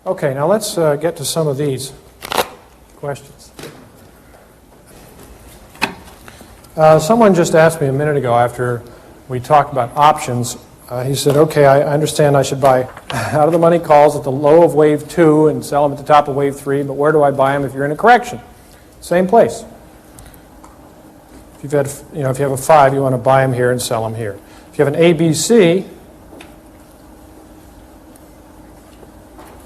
Okay, now let's get to some of these questions. Someone just asked me a minute ago after we talked about options. He said, okay, I understand I should buy out-of-the-money calls at the low of wave 2 and sell them at the top of wave 3, but where do I buy them if you're in a correction? Same place. If you've had, if you have a 5, you want to buy them here and sell them here. If you have an ABC,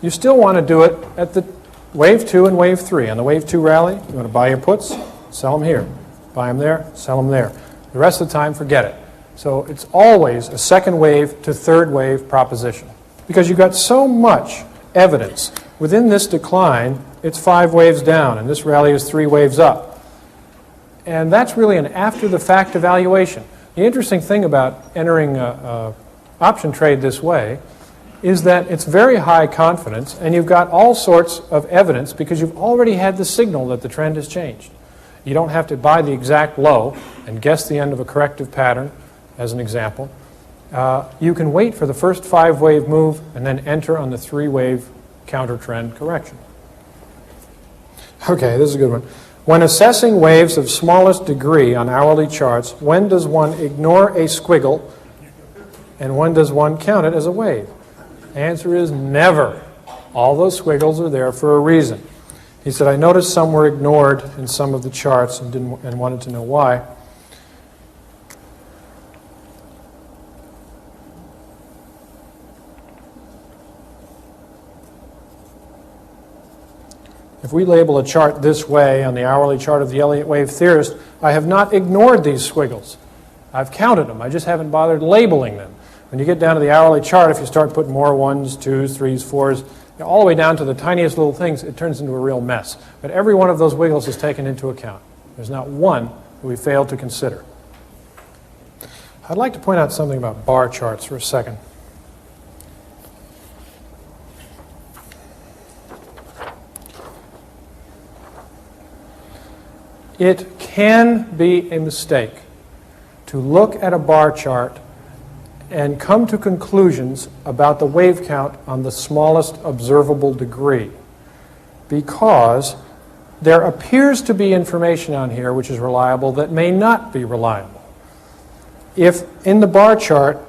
you still want to do it at the wave 2 and wave 3. On the wave 2 rally, you want to buy your puts, sell them here. Buy them there, sell them there. The rest of the time, forget it. So it's always a second wave to third wave proposition. Because you've got so much evidence. Within this decline, it's 5 waves down, and this rally is 3 waves up. And that's really an after-the-fact evaluation. The interesting thing about entering an option trade this way is that it's very high confidence, and you've got all sorts of evidence because you've already had the signal that the trend has changed. You don't have to buy the exact low and guess the end of a corrective pattern, as an example. You can wait for the first 5-wave move and then enter on the 3-wave counter-trend correction. Okay, this is a good one. When assessing waves of smallest degree on hourly charts, when does one ignore a squiggle and when does one count it as a wave? The answer is never. All those squiggles are there for a reason. He said, I noticed some were ignored in some of the charts and wanted to know why. If we label a chart this way on the hourly chart of the Elliott wave theorist, I have not ignored these squiggles. I've counted them. I just haven't bothered labeling them. When you get down to the hourly chart, if you start putting more 1s, 2s, 3s, 4s, all the way down to the tiniest little things, it turns into a real mess. But every one of those wiggles is taken into account. There's not one that we failed to consider. I'd like to point out something about bar charts for a second. It can be a mistake to look at a bar chart and come to conclusions about the wave count on the smallest observable degree, because there appears to be information on here which is reliable that may not be reliable. If in the bar chart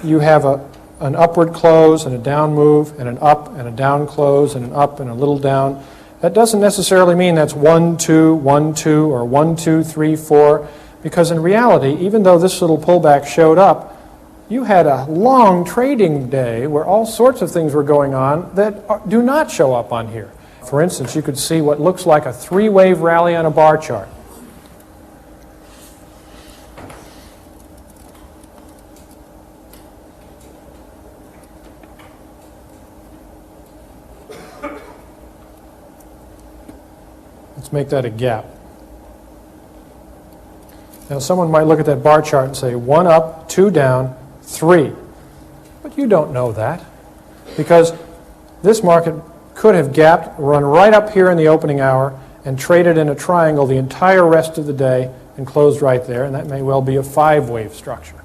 you have an upward close and a down move and an up and a down close and an up and a little down, that doesn't necessarily mean that's 1, 2, 1, 2, or 1, 2, 3, 4, because in reality, even though this little pullback showed up, you had a long trading day where all sorts of things were going on that do not show up on here. For instance, you could see what looks like a 3-wave rally on a bar chart. Let's make that a gap. Now someone might look at that bar chart and say 1 up, 2 down, 3. But you don't know that, because this market could have gapped, run right up here in the opening hour, and traded in a triangle the entire rest of the day and closed right there, and that may well be a 5-wave structure.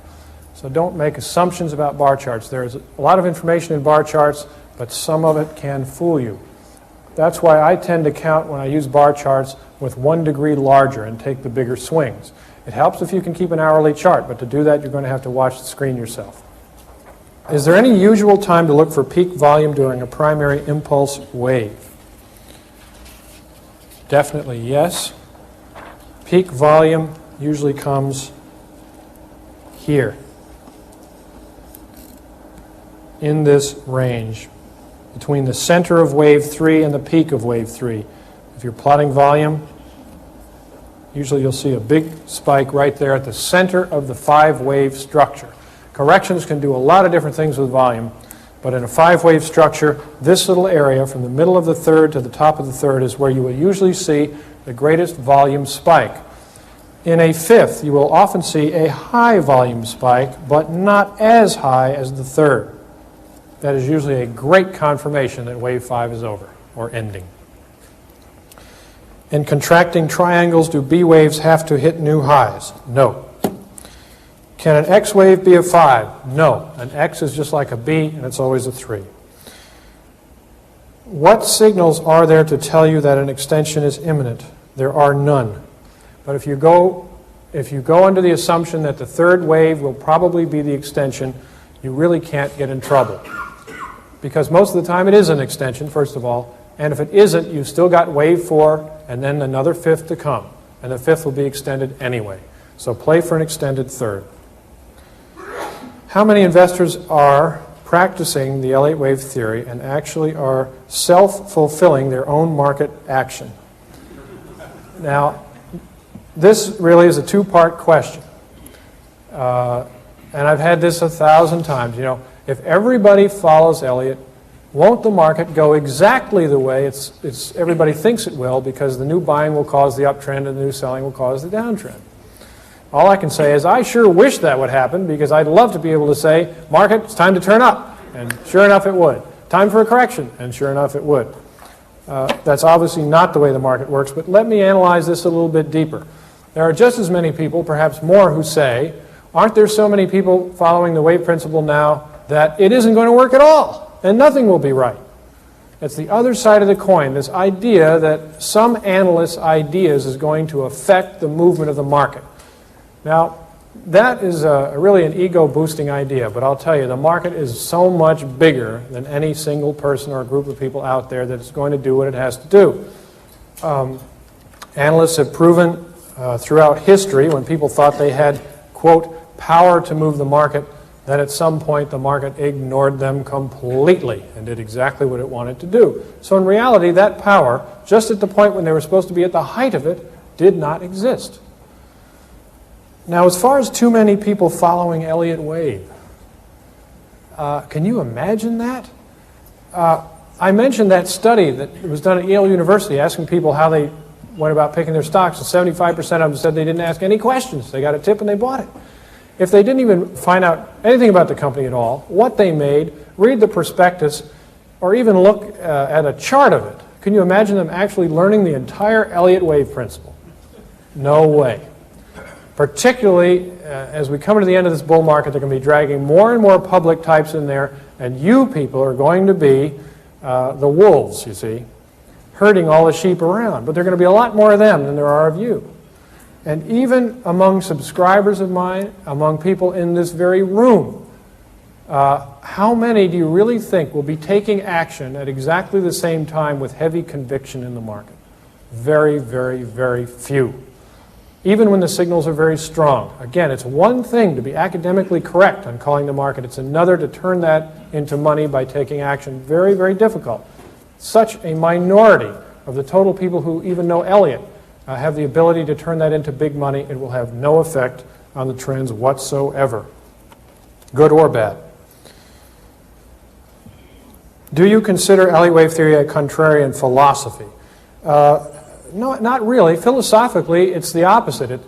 So don't make assumptions about bar charts. There's a lot of information in bar charts, but some of it can fool you. That's why I tend to count when I use bar charts with 1 degree larger and take the bigger swings. It helps if you can keep an hourly chart, but to do that you're going to have to watch the screen yourself. Is there any usual time to look for peak volume during a primary impulse wave? Definitely yes. Peak volume usually comes here, in this range, between the center of wave 3 and the peak of wave 3. If you're plotting volume, usually you'll see a big spike right there at the center of the 5-wave structure. Corrections can do a lot of different things with volume, but in a 5-wave structure, this little area from the middle of the third to the top of the third is where you will usually see the greatest volume spike. In a 5th, you will often see a high volume spike, but not as high as the third. That is usually a great confirmation that wave 5 is over or ending. In contracting triangles, do B waves have to hit new highs? No. Can an X wave be a 5? No. An X is just like a B, and it's always a 3. What signals are there to tell you that an extension is imminent? There are none. But if you go under the assumption that the third wave will probably be the extension, you really can't get in trouble. Because most of the time it is an extension, first of all, and if it isn't, you've still got wave 4 and then another fifth to come. And the fifth will be extended anyway. So play for an extended third. How many investors are practicing the Elliott wave theory and actually are self-fulfilling their own market action? Now, this really is a two-part question. And I've had this 1,000 times. You know, if everybody follows Elliott, won't the market go exactly the way everybody thinks it will, because the new buying will cause the uptrend and the new selling will cause the downtrend? All I can say is I sure wish that would happen, because I'd love to be able to say, market, it's time to turn up. And sure enough, it would. Time for a correction. And sure enough, it would. That's obviously not the way the market works, but let me analyze this a little bit deeper. There are just as many people, perhaps more, who say, aren't there so many people following the wave principle now that it isn't going to work at all and nothing will be right? It's the other side of the coin, this idea that some analyst's ideas is going to affect the movement of the market. Now, that is really an ego-boosting idea, but I'll tell you, the market is so much bigger than any single person or group of people out there that it's going to do what it has to do. Analysts have proven throughout history, when people thought they had, quote, power to move the market, that at some point the market ignored them completely and did exactly what it wanted to do. So in reality, that power, just at the point when they were supposed to be at the height of it, did not exist. Now, as far as too many people following Elliott wave, can you imagine that? I mentioned that study that was done at Yale University asking people how they went about picking their stocks, and 75% of them said they didn't ask any questions. They got a tip and they bought it. If they didn't even find out anything about the company at all, what they made, read the prospectus, or even look at a chart of it, can you imagine them actually learning the entire Elliott wave principle? No way. Particularly as we come to the end of this bull market, they're going to be dragging more and more public types in there, and you people are going to be the wolves, you see, herding all the sheep around. But there are going to be a lot more of them than there are of you. And even among subscribers of mine, among people in this very room, how many do you really think will be taking action at exactly the same time with heavy conviction in the market? Very, very, very few. Even when the signals are very strong. Again, it's one thing to be academically correct on calling the market. It's another to turn that into money by taking action. Very, very difficult. Such a minority of the total people who even know Elliott have the ability to turn that into big money. It will have no effect on the trends whatsoever, good or bad. Do you consider Elliott wave theory a contrarian philosophy? No, not really. Philosophically, it's the opposite.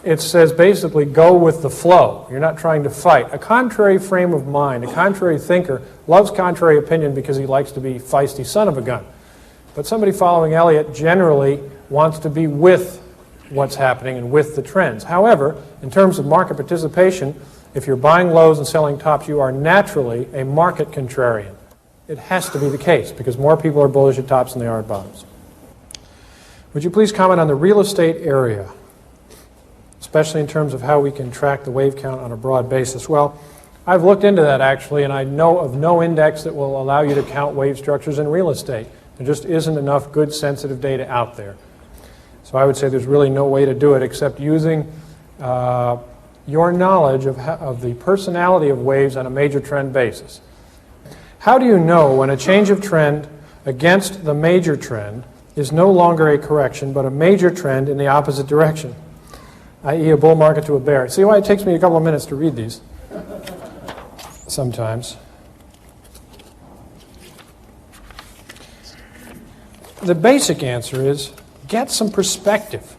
It says basically go with the flow. You're not trying to fight. A contrary frame of mind, a contrary thinker, loves contrary opinion because he likes to be feisty son of a gun. But somebody following Elliott generally wants to be with what's happening and with the trends. However, in terms of market participation, if you're buying lows and selling tops, you are naturally a market contrarian. It has to be the case because more people are bullish at tops than they are at bottoms. Would you please comment on the real estate area, especially in terms of how we can track the wave count on a broad basis? Well, I've looked into that actually, and I know of no index that will allow you to count wave structures in real estate. There just isn't enough good sensitive data out there. So I would say there's really no way to do it except using your knowledge of the personality of waves on a major trend basis. How do you know when a change of trend against the major trend is no longer a correction, but a major trend in the opposite direction, i.e. a bull market to a bear? See why it takes me a couple of minutes to read these sometimes. The basic answer is get some perspective.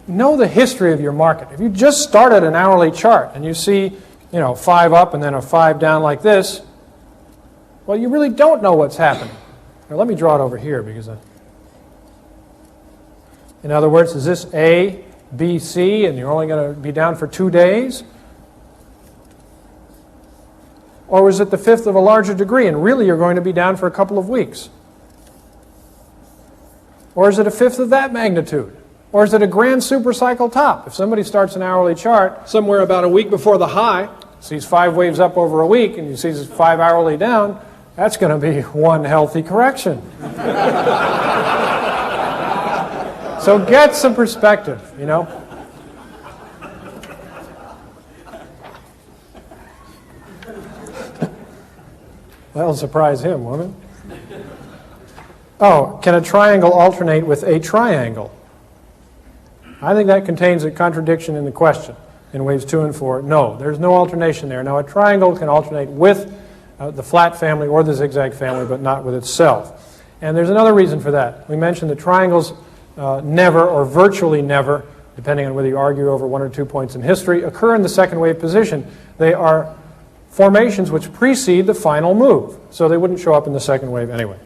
Know the history of your market. If you just started an hourly chart and you see, 5 up and then a 5 down like this, well, you really don't know what's happening. Now, let me draw it over here because in other words, is this A, B, C, and you're only going to be down for 2 days? Or was it the fifth of a larger degree, and really you're going to be down for a couple of weeks? Or is it a fifth of that magnitude? Or is it a grand supercycle top? If somebody starts an hourly chart somewhere about a week before the high, sees 5 waves up over a week, and you see 5 hourly down, that's going to be one healthy correction. So get some perspective, you know. That'll surprise him, won't it? Oh, can a triangle alternate with a triangle? I think that contains a contradiction in the question in waves 2 and 4. No, there's no alternation there. Now, a triangle can alternate with the flat family or the zigzag family, but not with itself. And there's another reason for that. We mentioned that triangles never, or virtually never, depending on whether you argue over 1 or 2 points in history, occur in the second wave position. They are formations which precede the final move, so they wouldn't show up in the second wave anyway.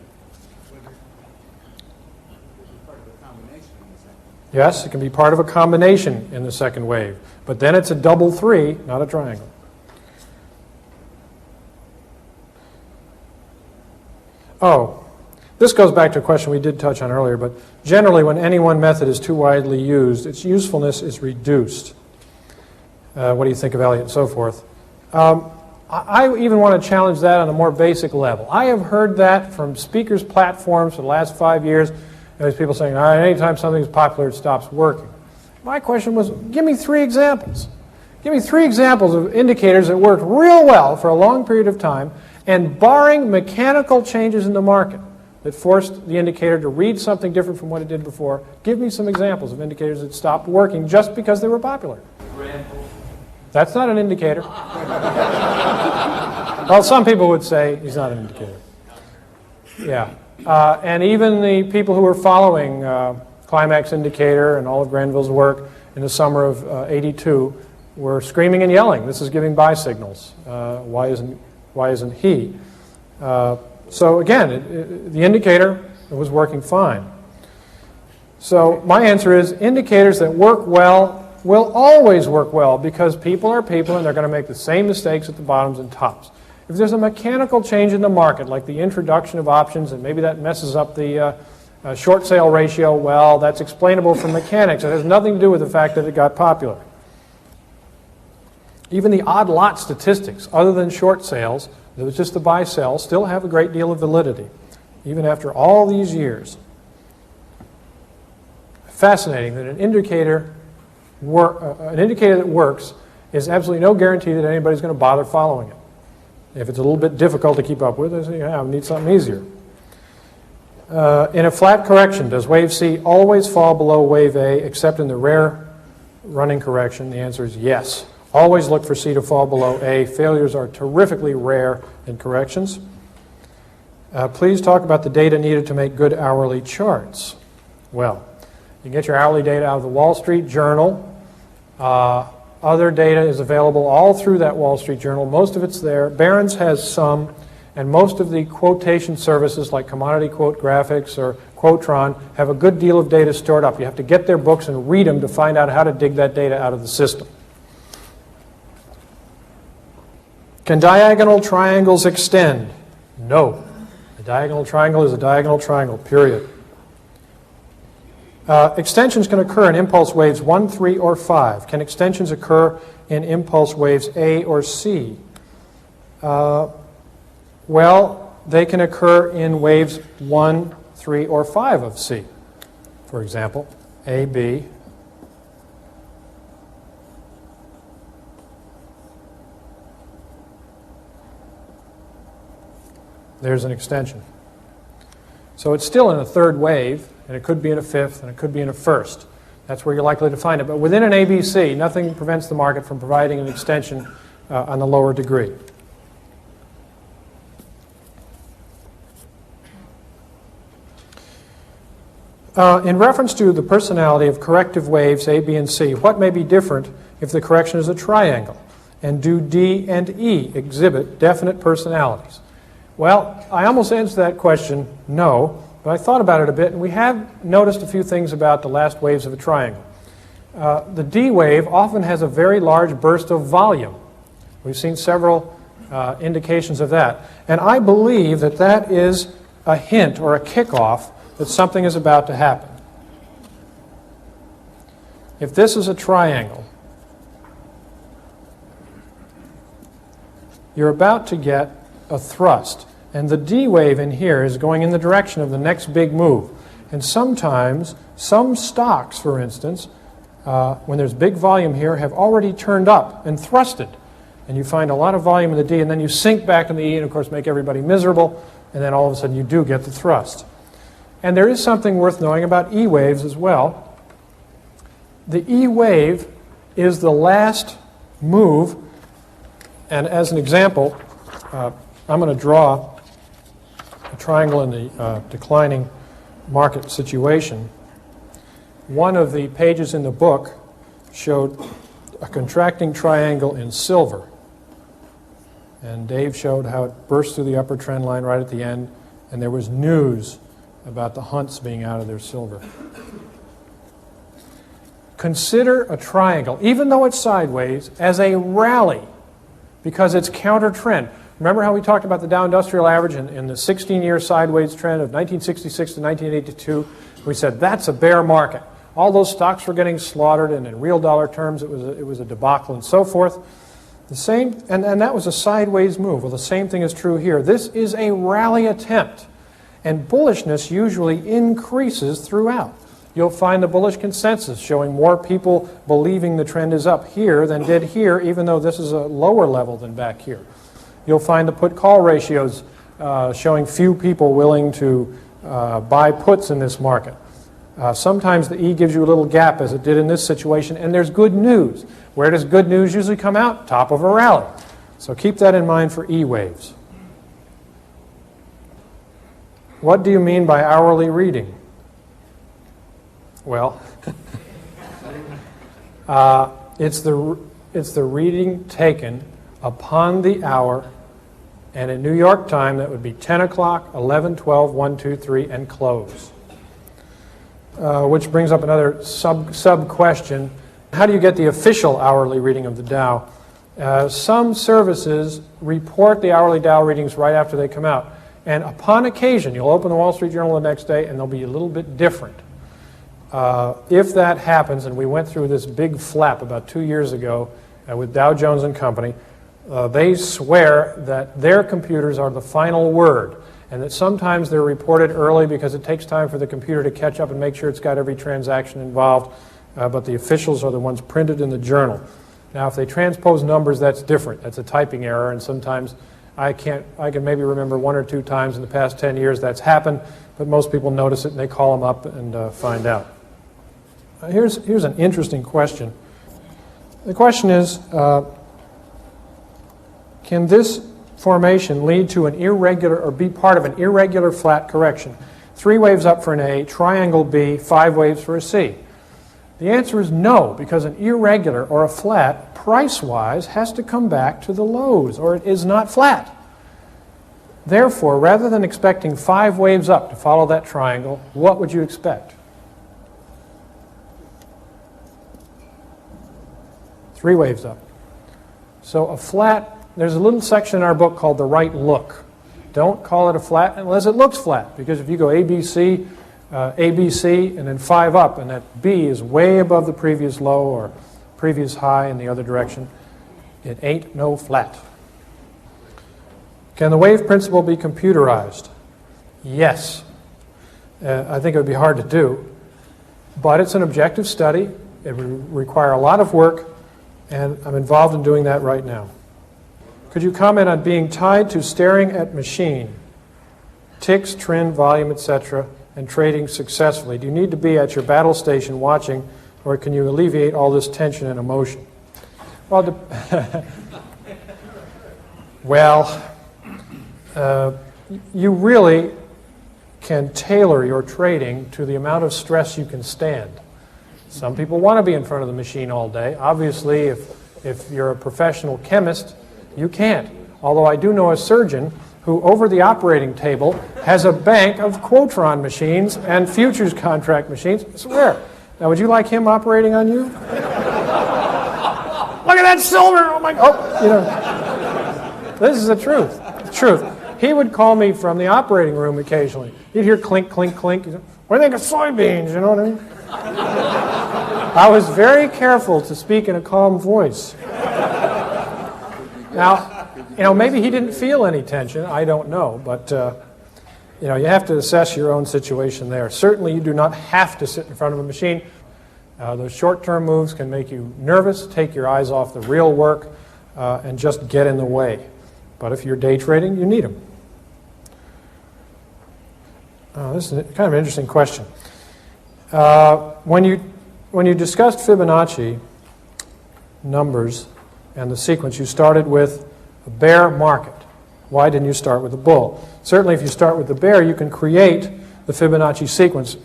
Yes, it can be part of a combination in the second wave, but then it's a double 3, not a triangle. Oh, this goes back to a question we did touch on earlier, but generally when any one method is too widely used, its usefulness is reduced. What do you think of Elliott and so forth? I even want to challenge that on a more basic level. I have heard that from speakers' platforms for the last 5 years. There's people saying, all right, anytime something's popular, it stops working. My question was, give me 3 examples. Give me 3 examples of indicators that worked real well for a long period of time, and barring mechanical changes in the market that forced the indicator to read something different from what it did before, give me some examples of indicators that stopped working just because they were popular. That's not an indicator. Well, some people would say he's not an indicator. Yeah. And even the people who were following Climax Indicator and all of Granville's work in the summer of '82 were screaming and yelling, this is giving buy signals. Why isn't he? So again, the indicator was working fine. So my answer is indicators that work well will always work well because people are people and they're going to make the same mistakes at the bottoms and tops. If there's a mechanical change in the market, like the introduction of options, and maybe that messes up the short sale ratio, well, that's explainable from mechanics. It has nothing to do with the fact that it got popular. Even the odd lot statistics, other than short sales, that was just the buy-sell, still have a great deal of validity, even after all these years. Fascinating that an indicator that works is absolutely no guarantee that anybody's going to bother following it. If it's a little bit difficult to keep up with, I say, yeah, I need something easier. In a flat correction, does wave C always fall below wave A except in the rare running correction? The answer is yes. Always look for C to fall below A. Failures are terrifically rare in corrections. Please talk about the data needed to make good hourly charts. Well, you get your hourly data out of the Wall Street Journal. Other data is available all through that Wall Street Journal. Most of it's there. Barron's has some, and most of the quotation services like Commodity Quote Graphics or Quotron have a good deal of data stored up. You have to get their books and read them to find out how to dig that data out of the system. Can diagonal triangles extend? No. A diagonal triangle is a diagonal triangle, period. Extensions can occur in impulse waves 1, 3, or 5. Can extensions occur in impulse waves A or C? Well, they can occur in waves 1, 3, or 5 of C. For example, A, B. There's an extension. So it's still in a third wave, and it could be in a fifth, and it could be in a first. That's where you're likely to find it. But within an ABC, nothing prevents the market from providing an extension on the lower degree. In reference to the personality of corrective waves A, B, and C, what may be different if the correction is a triangle? And do D and E exhibit definite personalities? Well, I almost answered that question, no. But I thought about it a bit, and we have noticed a few things about the last waves of a triangle. The D wave often has a very large burst of volume. We've seen several indications of that. And I believe that that is a hint or a kickoff that something is about to happen. If this is a triangle, you're about to get a thrust. And the D wave in here is going in the direction of the next big move. And sometimes, some stocks, for instance, when there's big volume here, have already turned up and thrusted. And you find a lot of volume in the D, and then you sink back in the E, and of course make everybody miserable, and then all of a sudden you do get the thrust. And there is something worth knowing about E waves as well. The E wave is the last move, and as an example, I'm going to draw a triangle in the declining market situation. One of the pages in the book showed a contracting triangle in silver. And Dave showed how it burst through the upper trend line right at the end, and there was news about the Hunts being out of their silver. Consider a triangle, even though it's sideways, as a rally because it's counter trend. Remember how we talked about the Dow Industrial Average in the 16-year sideways trend of 1966 to 1982? We said that's a bear market. All those stocks were getting slaughtered, and in real dollar terms it was a debacle and so forth. The same, and that was a sideways move. Well, the same thing is true here. This is a rally attempt, and bullishness usually increases throughout. You'll find the bullish consensus showing more people believing the trend is up here than did here, even though this is a lower level than back here. You'll find the put-call ratios showing few people willing to buy puts in this market. Sometimes the E gives you a little gap, as it did in this situation, and there's good news. Where does good news usually come out? Top of a rally. So keep that in mind for E waves. What do you mean by hourly reading? Well, it's the reading taken upon the hour, and in New York time that would be 10 o'clock, 11, 12, 1, 2, 3, and close. Which brings up another sub-question. How do you get the official hourly reading of the Dow? Some services report the hourly Dow readings right after they come out. And upon occasion, you'll open the Wall Street Journal the next day and they'll be a little bit different. If that happens, and we went through this big flap about 2 years ago with Dow Jones and Company, they swear that their computers are the final word, and that sometimes they're reported early because it takes time for the computer to catch up and make sure it's got every transaction involved, but the officials are the ones printed in the journal. Now, if they transpose numbers, that's different. That's a typing error, and sometimes I can maybe remember 1 or 2 times in the past 10 years that's happened, but most people notice it and they call them up and find out. Here's an interesting question. The question is, can this formation lead to an irregular or be part of an irregular flat correction? 3 waves up for an A, triangle B, 5 waves for a C. The answer is no, because an irregular or a flat, price-wise, has to come back to the lows, or it is not flat. Therefore, rather than expecting 5 waves up to follow that triangle, what would you expect? 3 waves up. So a flat, there's a little section in our book called the right look. Don't call it a flat unless it looks flat, because if you go ABC, ABC, and then 5 up, and that B is way above the previous low or previous high in the other direction, it ain't no flat. Can the wave principle be computerized? Yes. I think it would be hard to do, but it's an objective study. It would require a lot of work, and I'm involved in doing that right now. Could you comment on being tied to staring at machine, ticks, trend, volume, etc., and trading successfully? Do you need to be at your battle station watching, or can you alleviate all this tension and emotion? Well, you really can tailor your trading to the amount of stress you can stand. Some people want to be in front of the machine all day. Obviously, if you're a professional chemist, you can't. Although I do know a surgeon who, over the operating table, has a bank of Quotron machines and futures contract machines. I swear. Now, would you like him operating on you? Look at that silver! Oh my! Oh, you know. This is the truth. The truth. He would call me from the operating room occasionally. You'd hear clink, clink, clink. He'd say, what do you think of soybeans? You know what I mean? I was very careful to speak in a calm voice. Now, maybe he didn't feel any tension. I don't know. But, you have to assess your own situation there. Certainly, you do not have to sit in front of a machine. Those short-term moves can make you nervous, take your eyes off the real work, and just get in the way. But if you're day trading, you need them. This is kind of an interesting question. When you discussed Fibonacci numbers and the sequence, you started with a bear market. Why didn't you start with a bull? Certainly, if you start with the bear, you can create the Fibonacci sequence.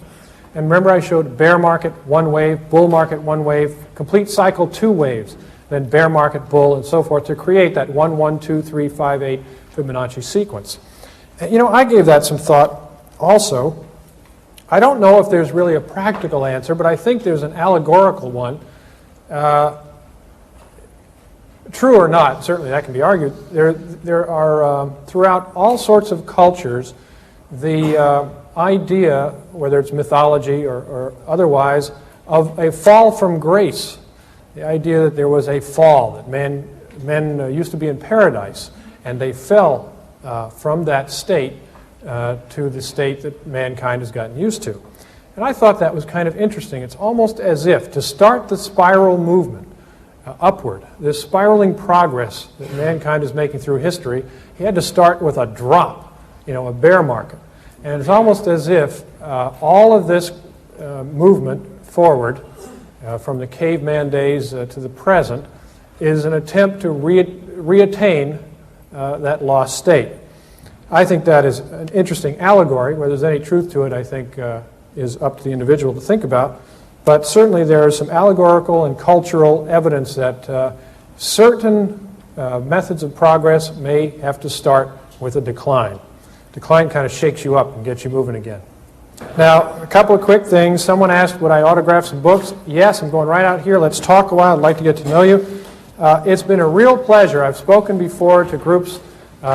And remember, I showed bear market, one wave, bull market, one wave, complete cycle, two waves, then bear market, bull, and so forth to create that 1, 1, 2, 3, 5, 8 Fibonacci sequence. I gave that some thought also. I don't know if there's really a practical answer, but I think there's an allegorical one. True or not, certainly that can be argued. There are, throughout all sorts of cultures, the idea, whether it's mythology or otherwise, of a fall from grace. The idea that there was a fall, that men used to be in paradise, and they fell from that state to the state that mankind has gotten used to. And I thought that was kind of interesting. It's almost as if to start the spiral movement upward, this spiraling progress that mankind is making through history, he had to start with a drop, a bear market. And it's almost as if all of this movement forward, from the caveman days to the present, is an attempt to reattain that lost state. I think that is an interesting allegory. Whether there's any truth to it, I think, is up to the individual to think about. But certainly there is some allegorical and cultural evidence that certain methods of progress may have to start with a decline. Decline kind of shakes you up and gets you moving again. Now, a couple of quick things. Someone asked, would I autograph some books? Yes, I'm going right out here. Let's talk a while. I'd like to get to know you. It's been a real pleasure. I've spoken before to groups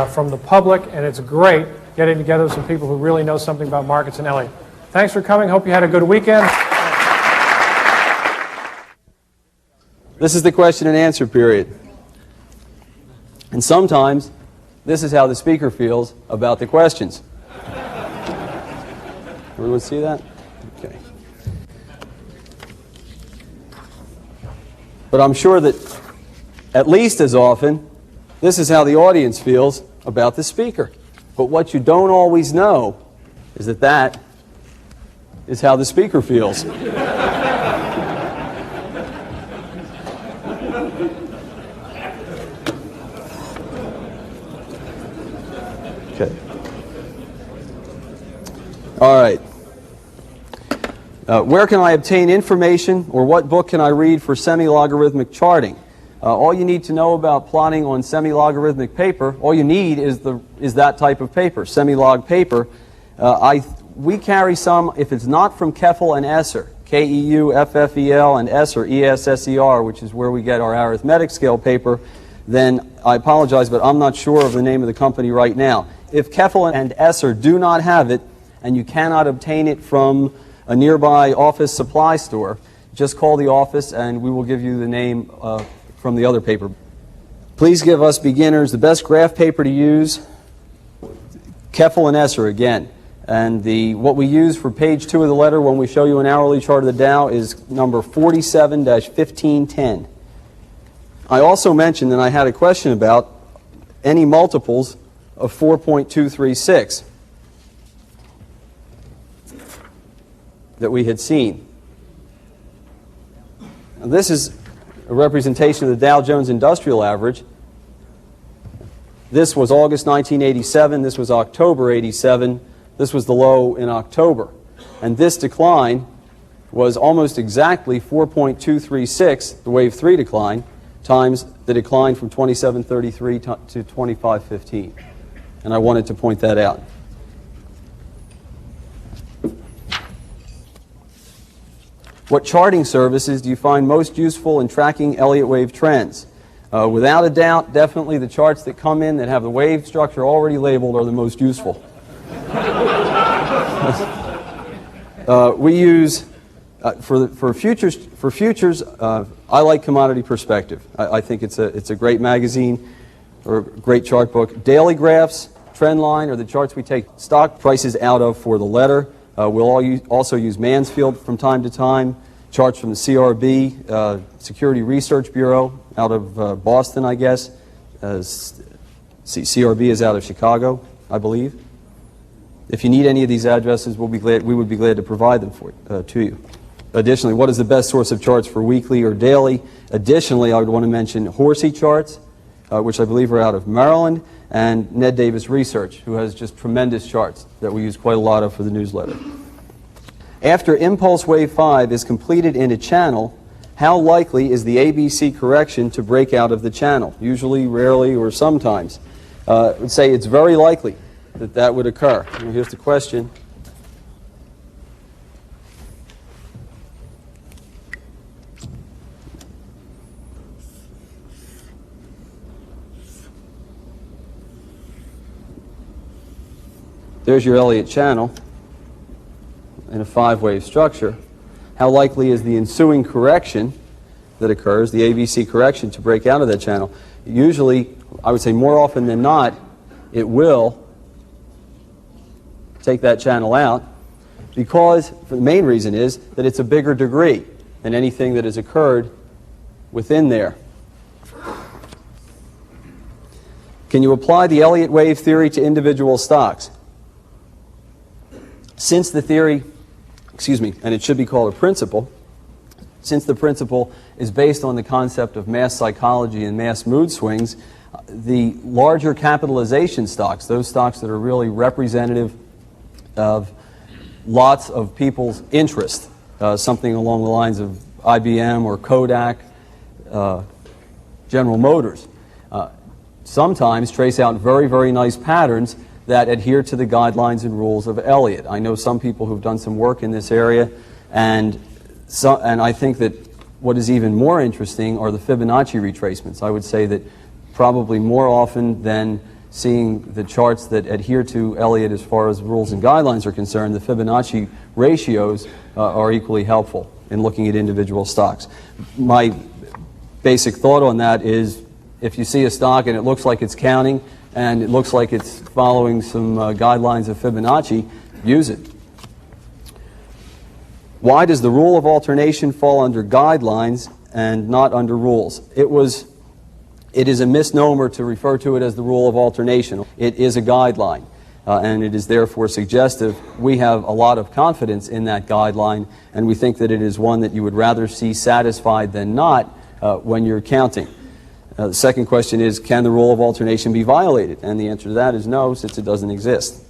from the public, and it's great getting together with some people who really know something about markets in Elliott. Thanks for coming. Hope you had a good weekend. This is the question and answer period. And sometimes this is how the speaker feels about the questions. Everyone see that? Okay. But I'm sure that at least as often, this is how the audience feels about the speaker. But what you don't always know is that that is how the speaker feels. Okay. All right. Where can I obtain information, or what book can I read for semi-logarithmic charting? All you need to know about plotting on semi-logarithmic paper, all you need is that type of paper, semi-log paper. We carry some, if it's not from Keffel and Esser, K-E-U-F-F-E-L, and Esser, E-S-S-E-R, which is where we get our arithmetic scale paper, then I apologize, but I'm not sure of the name of the company right now. If Keffel and Esser do not have it, and you cannot obtain it from a nearby office supply store, just call the office and we will give you the name from the other paper. Please give us beginners the best graph paper to use, Keffel and Esser again. And what we use for page 2 of the letter when we show you an hourly chart of the Dow is number 47-1510. I also mentioned, and I had a question about, any multiples of 4.236 that we had seen. Now, this is a representation of the Dow Jones Industrial Average. This was August 1987. This was October 87. This was the low in October. And this decline was almost exactly 4.236, the wave 3 decline, times the decline from 2733 to 2515. And I wanted to point that out. What charting services do you find most useful in tracking Elliott wave trends? Without a doubt, definitely the charts that come in that have the wave structure already labeled are the most useful. We use, for futures, I like Commodity Perspective. I think it's a great magazine or a great chart book. Daily graphs, trend line, are the charts we take stock prices out of for the letter. We'll also use Mansfield from time to time, charts from the CRB, Security Research Bureau, out of Boston, I guess. CRB is out of Chicago, I believe. If you need any of these addresses, we would be glad to provide them to you. Additionally, what is the best source of charts for weekly or daily? Additionally, I would want to mention Horsey charts, which I believe are out of Maryland, and Ned Davis Research, who has just tremendous charts that we use quite a lot of for the newsletter. After impulse wave 5 is completed in a channel, how likely is the ABC correction to break out of the channel? Usually, rarely, or sometimes. I would say it's very likely that would occur. And here's the question. There's your Elliott channel in a 5-wave structure. How likely is the ensuing correction that occurs, the ABC correction, to break out of that channel? Usually, I would say more often than not, it will take that channel out, because the main reason is that it's a bigger degree than anything that has occurred within there. Can you apply the Elliott wave theory to individual stocks? Since the theory, and it should be called a principle, since the principle is based on the concept of mass psychology and mass mood swings, the larger capitalization stocks, those stocks that are really representative of lots of people's interest, something along the lines of IBM or Kodak, General Motors, sometimes trace out very, very nice patterns that adhere to the guidelines and rules of Elliott. I know some people who've done some work in this area, and I think that what is even more interesting are the Fibonacci retracements. I would say that probably more often than seeing the charts that adhere to Elliott as far as rules and guidelines are concerned, the Fibonacci ratios are equally helpful in looking at individual stocks. My basic thought on that is, if you see a stock and it looks like it's counting and it looks like it's following some guidelines of Fibonacci, use it. Why does the rule of alternation fall under guidelines and not under rules? It is a misnomer to refer to it as the rule of alternation. It is a guideline, and it is therefore suggestive. We have a lot of confidence in that guideline, and we think that it is one that you would rather see satisfied than not when you're counting. The second question is, can the rule of alternation be violated? And the answer to that is no, since it doesn't exist.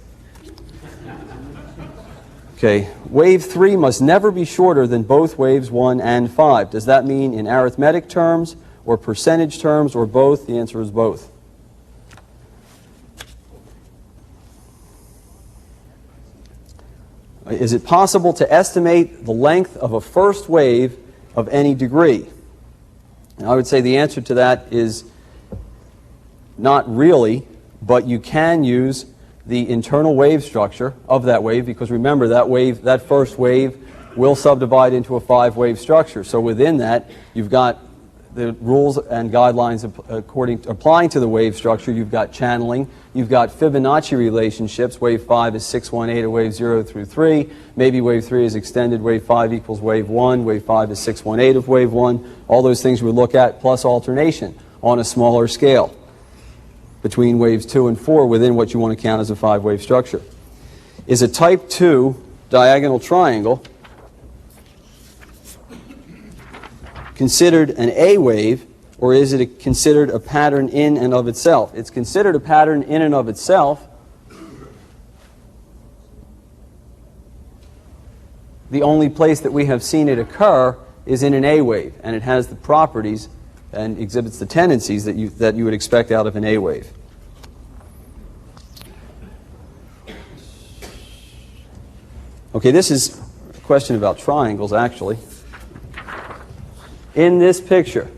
Okay, wave 3 must never be shorter than both waves 1 and 5. Does that mean in arithmetic terms, or percentage terms, or both? The answer is both. Is it possible to estimate the length of a first wave of any degree? And I would say the answer to that is not really, but you can use the internal wave structure of that wave, because remember, that first wave will subdivide into a 5-wave structure. So within that, you've got the rules and guidelines applying to the wave structure. You've got channeling. You've got Fibonacci relationships. Wave 5 is 618 of wave 0 through 3. Maybe wave 3 is extended. Wave 5 equals wave 1. Wave 5 is 618 of wave 1. All those things we would look at, plus alternation on a smaller scale between waves 2 and 4 within what you want to count as a 5-wave structure. Is a type 2 diagonal triangle considered an A wave, or is it considered a pattern in and of itself? It's considered a pattern in and of itself. The only place that we have seen it occur is in an A wave, and it has the properties and exhibits the tendencies that you would expect out of an A wave. Okay, this is a question about triangles, actually. In this picture,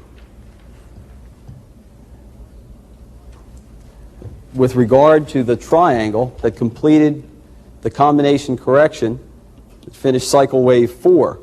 with regard to the triangle that completed the combination correction, finished cycle wave 4.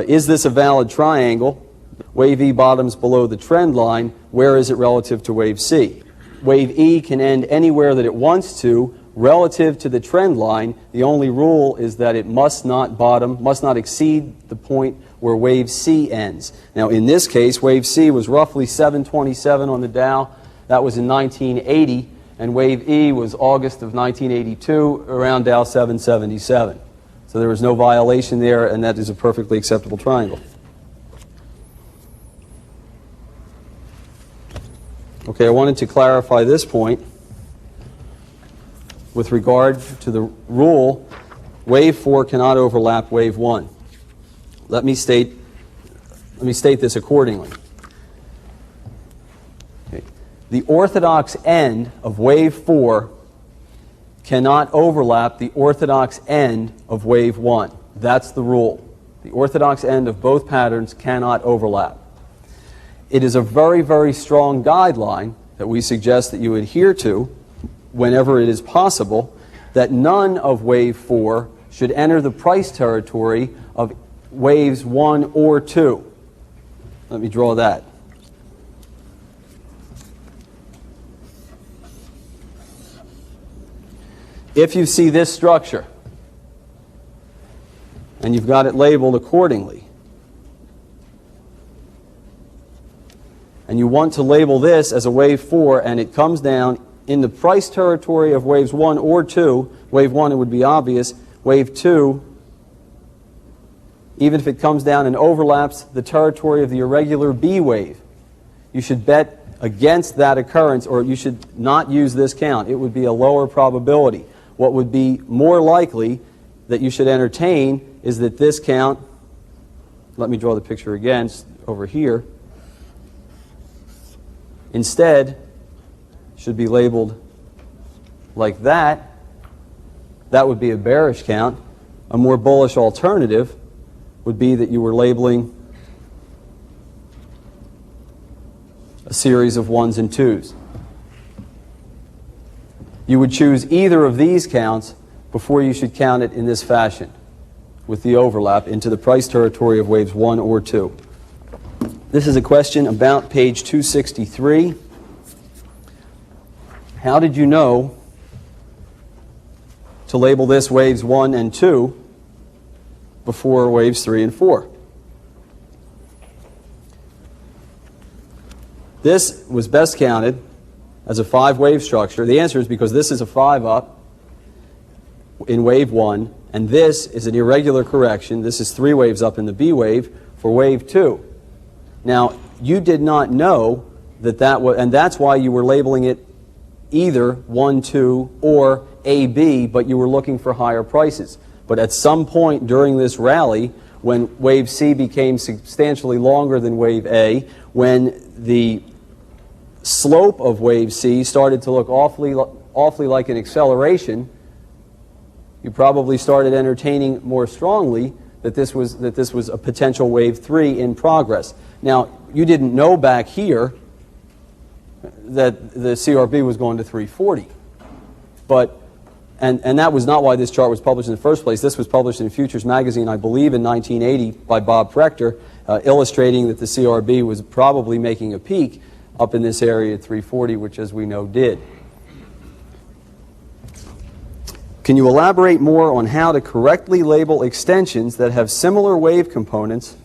Is this a valid triangle? Wave E bottoms below the trend line. Where is it relative to wave C? Wave E can end anywhere that it wants to relative to the trend line. The only rule is that it must not bottom, must not exceed the point where wave C ends. Now in this case, wave C was roughly 727 on the Dow. That was in 1980. And wave E was August of 1982, around Dow 777. So there was no violation there, and that is a perfectly acceptable triangle. Okay, I wanted to clarify this point with regard to the rule, wave 4 cannot overlap wave 1. Let me state this accordingly. Okay. The orthodox end of wave 4 cannot overlap the orthodox end of wave 1. That's the rule. The orthodox end of both patterns cannot overlap. It is a very, very strong guideline that we suggest that you adhere to whenever it is possible, that none of wave 4 should enter the price territory of waves 1 or 2. Let me draw that. If you see this structure, and you've got it labeled accordingly, and you want to label this as a wave 4, and it comes down in the price territory of waves 1 or 2, wave 1 it would be obvious, wave 2, even if it comes down and overlaps the territory of the irregular B wave, you should bet against that occurrence, or you should not use this count. It would be a lower probability. What would be more likely that you should entertain is that this count, let me draw the picture again over here, instead should be labeled like that. That would be a bearish count. A more bullish alternative would be that you were labeling a series of 1s and 2s. You would choose either of these counts before you should count it in this fashion, with the overlap into the price territory of waves 1 or 2. This is a question about page 263. How did you know to label this waves 1 and 2 before waves 3 and 4? This was best counted as a 5-wave structure. The answer is because this is a 5 up in wave 1, and this is an irregular correction. This is 3 waves up in the B wave for wave 2. Now, you did not know that that was, and that's why you were labeling it either 1, 2 or AB, but you were looking for higher prices. But at some point during this rally, when wave C became substantially longer than wave A, when the slope of wave C started to look awfully like an acceleration, you probably started entertaining more strongly that this was a potential wave 3 in progress. Now, you didn't know back here that the CRB was going to 340. But, and that was not why this chart was published in the first place. This was published in Futures Magazine, I believe, in 1980 by Bob Prechter, illustrating that the CRB was probably making a peak up in this area at 340, which, as we know, did. Can you elaborate more on how to correctly label extensions that have similar wave components?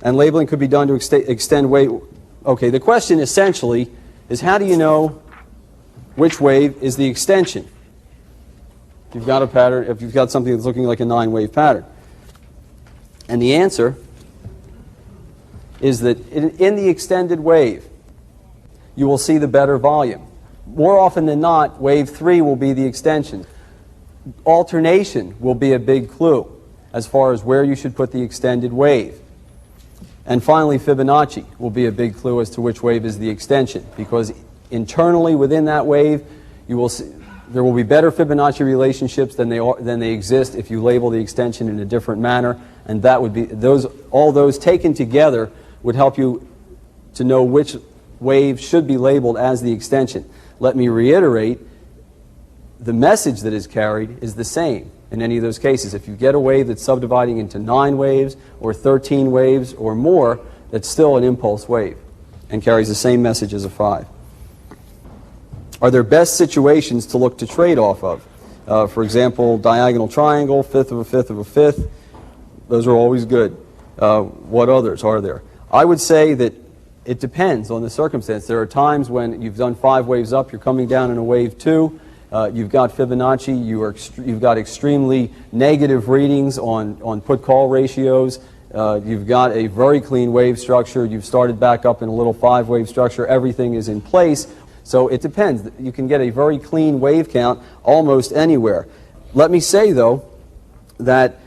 And labeling could be done to extend wave. Okay, the question essentially is, how do you know which wave is the extension? If you've got a pattern, if you've got something that's looking like a 9-wave pattern. And the answer is that in the extended wave, you will see the better volume. More often than not, wave 3 will be the extension. Alternation will be a big clue as far as where you should put the extended wave. And finally, Fibonacci will be a big clue as to which wave is the extension, because internally within that wave, you will see, there will be better Fibonacci relationships than they exist if you label the extension in a different manner, and that would be all those taken together would help you to know which wave should be labeled as the extension. Let me reiterate, the message that is carried is the same in any of those cases. If you get a wave that's subdividing into 9 waves or 13 waves or more, that's still an impulse wave and carries the same message as a 5. Are there best situations to look to trade off of? For example, diagonal triangle, fifth of a fifth of a fifth. Those are always good. What others are there? I would say that it depends on the circumstance. There are times when you've done 5 waves up, you're coming down in a wave 2. You've got Fibonacci, you've got extremely negative readings on put-call ratios. You've got a very clean wave structure. You've started back up in a little 5-wave structure. Everything is in place. So it depends. You can get a very clean wave count almost anywhere. Let me say, though, that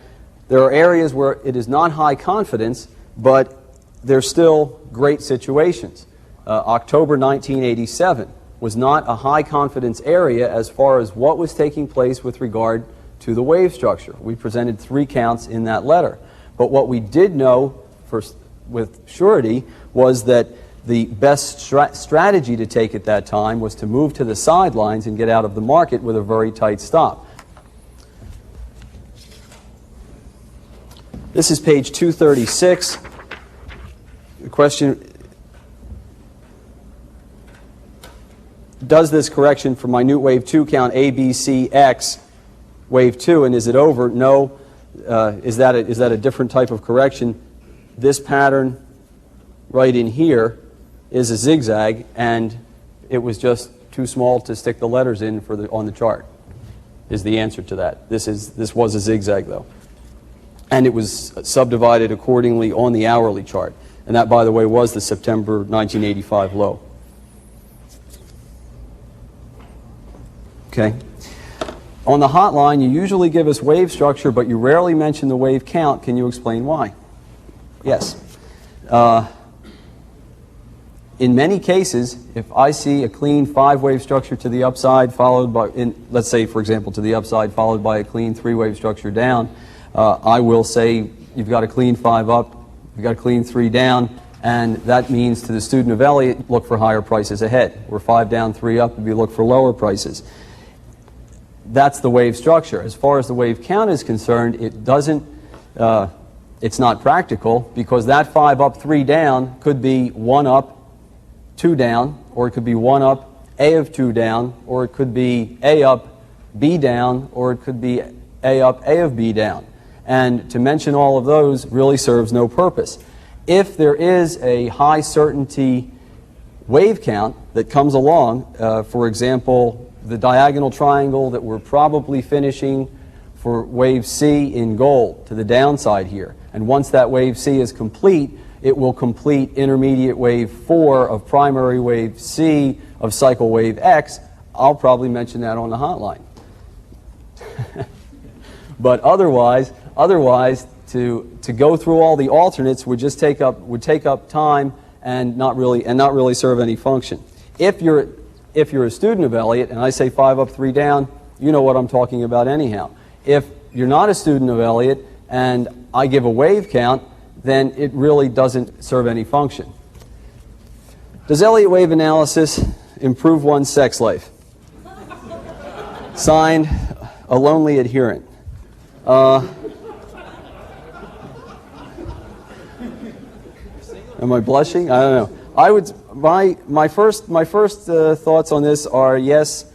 there are areas where it is not high confidence, but they're still great situations. October 1987 was not a high confidence area as far as what was taking place with regard to the wave structure. We presented 3 counts in that letter. But what we did know with surety was that the best strategy to take at that time was to move to the sidelines and get out of the market with a very tight stop. This is page 236. The question: does this correction for minute wave 2 count A, B, C, X wave 2, and is it over? No. Is that a different type of correction? This pattern right in here is a zigzag, and it was just too small to stick the letters in on the chart, is the answer to that. This was a zigzag, though. And it was subdivided accordingly on the hourly chart. And that, by the way, was the September 1985 low. Okay. On the hotline, you usually give us wave structure, but you rarely mention the wave count. Can you explain why? Yes. In many cases, if I see a clean 5-wave structure to the upside, followed by, let's say, for example, to the upside, followed by a clean 3-wave structure down, I will say you've got a clean 5 up, you've got a clean 3 down, and that means to the student of Elliott, look for higher prices ahead. We're 5 down, 3 up, and we look for lower prices. That's the wave structure. As far as the wave count is concerned, it's not practical, because that 5 up, 3 down could be 1 up, 2 down, or it could be 1 up, A of 2 down, or it could be A up, B down, or it could be A up, A of B down. And to mention all of those really serves no purpose. If there is a high certainty wave count that comes along, for example, the diagonal triangle that we're probably finishing for wave C in gold to the downside here, and once that wave C is complete, it will complete intermediate wave 4 of primary wave C of cycle wave X. I'll probably mention that on the hotline. But otherwise, to go through all the alternates would just take up time and not really serve any function. If you're a student of Elliott and I say 5 up, 3 down, you know what I'm talking about anyhow. If you're not a student of Elliott and I give a wave count, then it really doesn't serve any function. Does Elliott wave analysis improve one's sex life? Signed, a lonely adherent. Am I blushing? I don't know. My first thoughts on this are yes,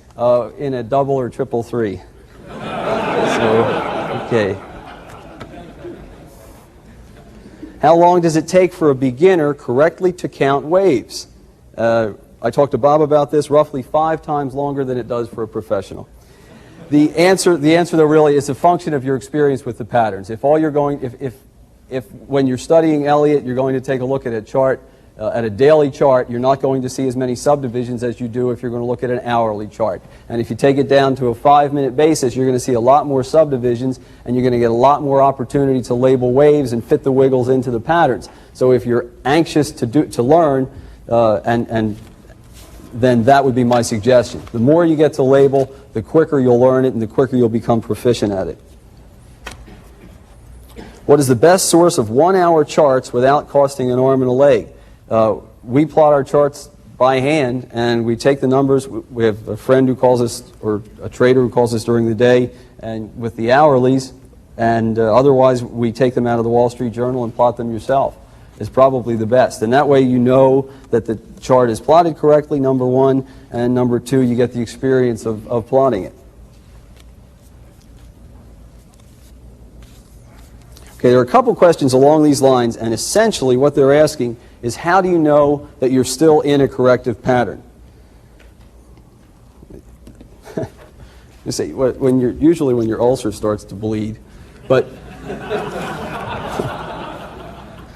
in a double or triple 3. So, okay. How long does it take for a beginner correctly to count waves? I talked to Bob about this. Roughly 5 times longer than it does for a professional. The answer though really is a function of your experience with the patterns. If when you're studying Elliott, you're going to take a look at a chart, at a daily chart, you're not going to see as many subdivisions as you do if you're going to look at an hourly chart. And if you take it down to a 5-minute basis, you're going to see a lot more subdivisions, and you're going to get a lot more opportunity to label waves and fit the wiggles into the patterns. So if you're anxious to learn, then that would be my suggestion. The more you get to label, the quicker you'll learn it and the quicker you'll become proficient at it. What is the best source of 1-hour charts without costing an arm and a leg? We plot our charts by hand, and we take the numbers. We have a friend who calls us, or a trader who calls us during the day, and with the hourlies, and otherwise we take them out of the Wall Street Journal and plot them yourself. Is probably the best. And that way you know that the chart is plotted correctly, number one, and number two, you get the experience of plotting it. Okay, there are a couple questions along these lines, and essentially what they're asking is, how do you know that you're still in a corrective pattern? You say, usually when your ulcer starts to bleed, but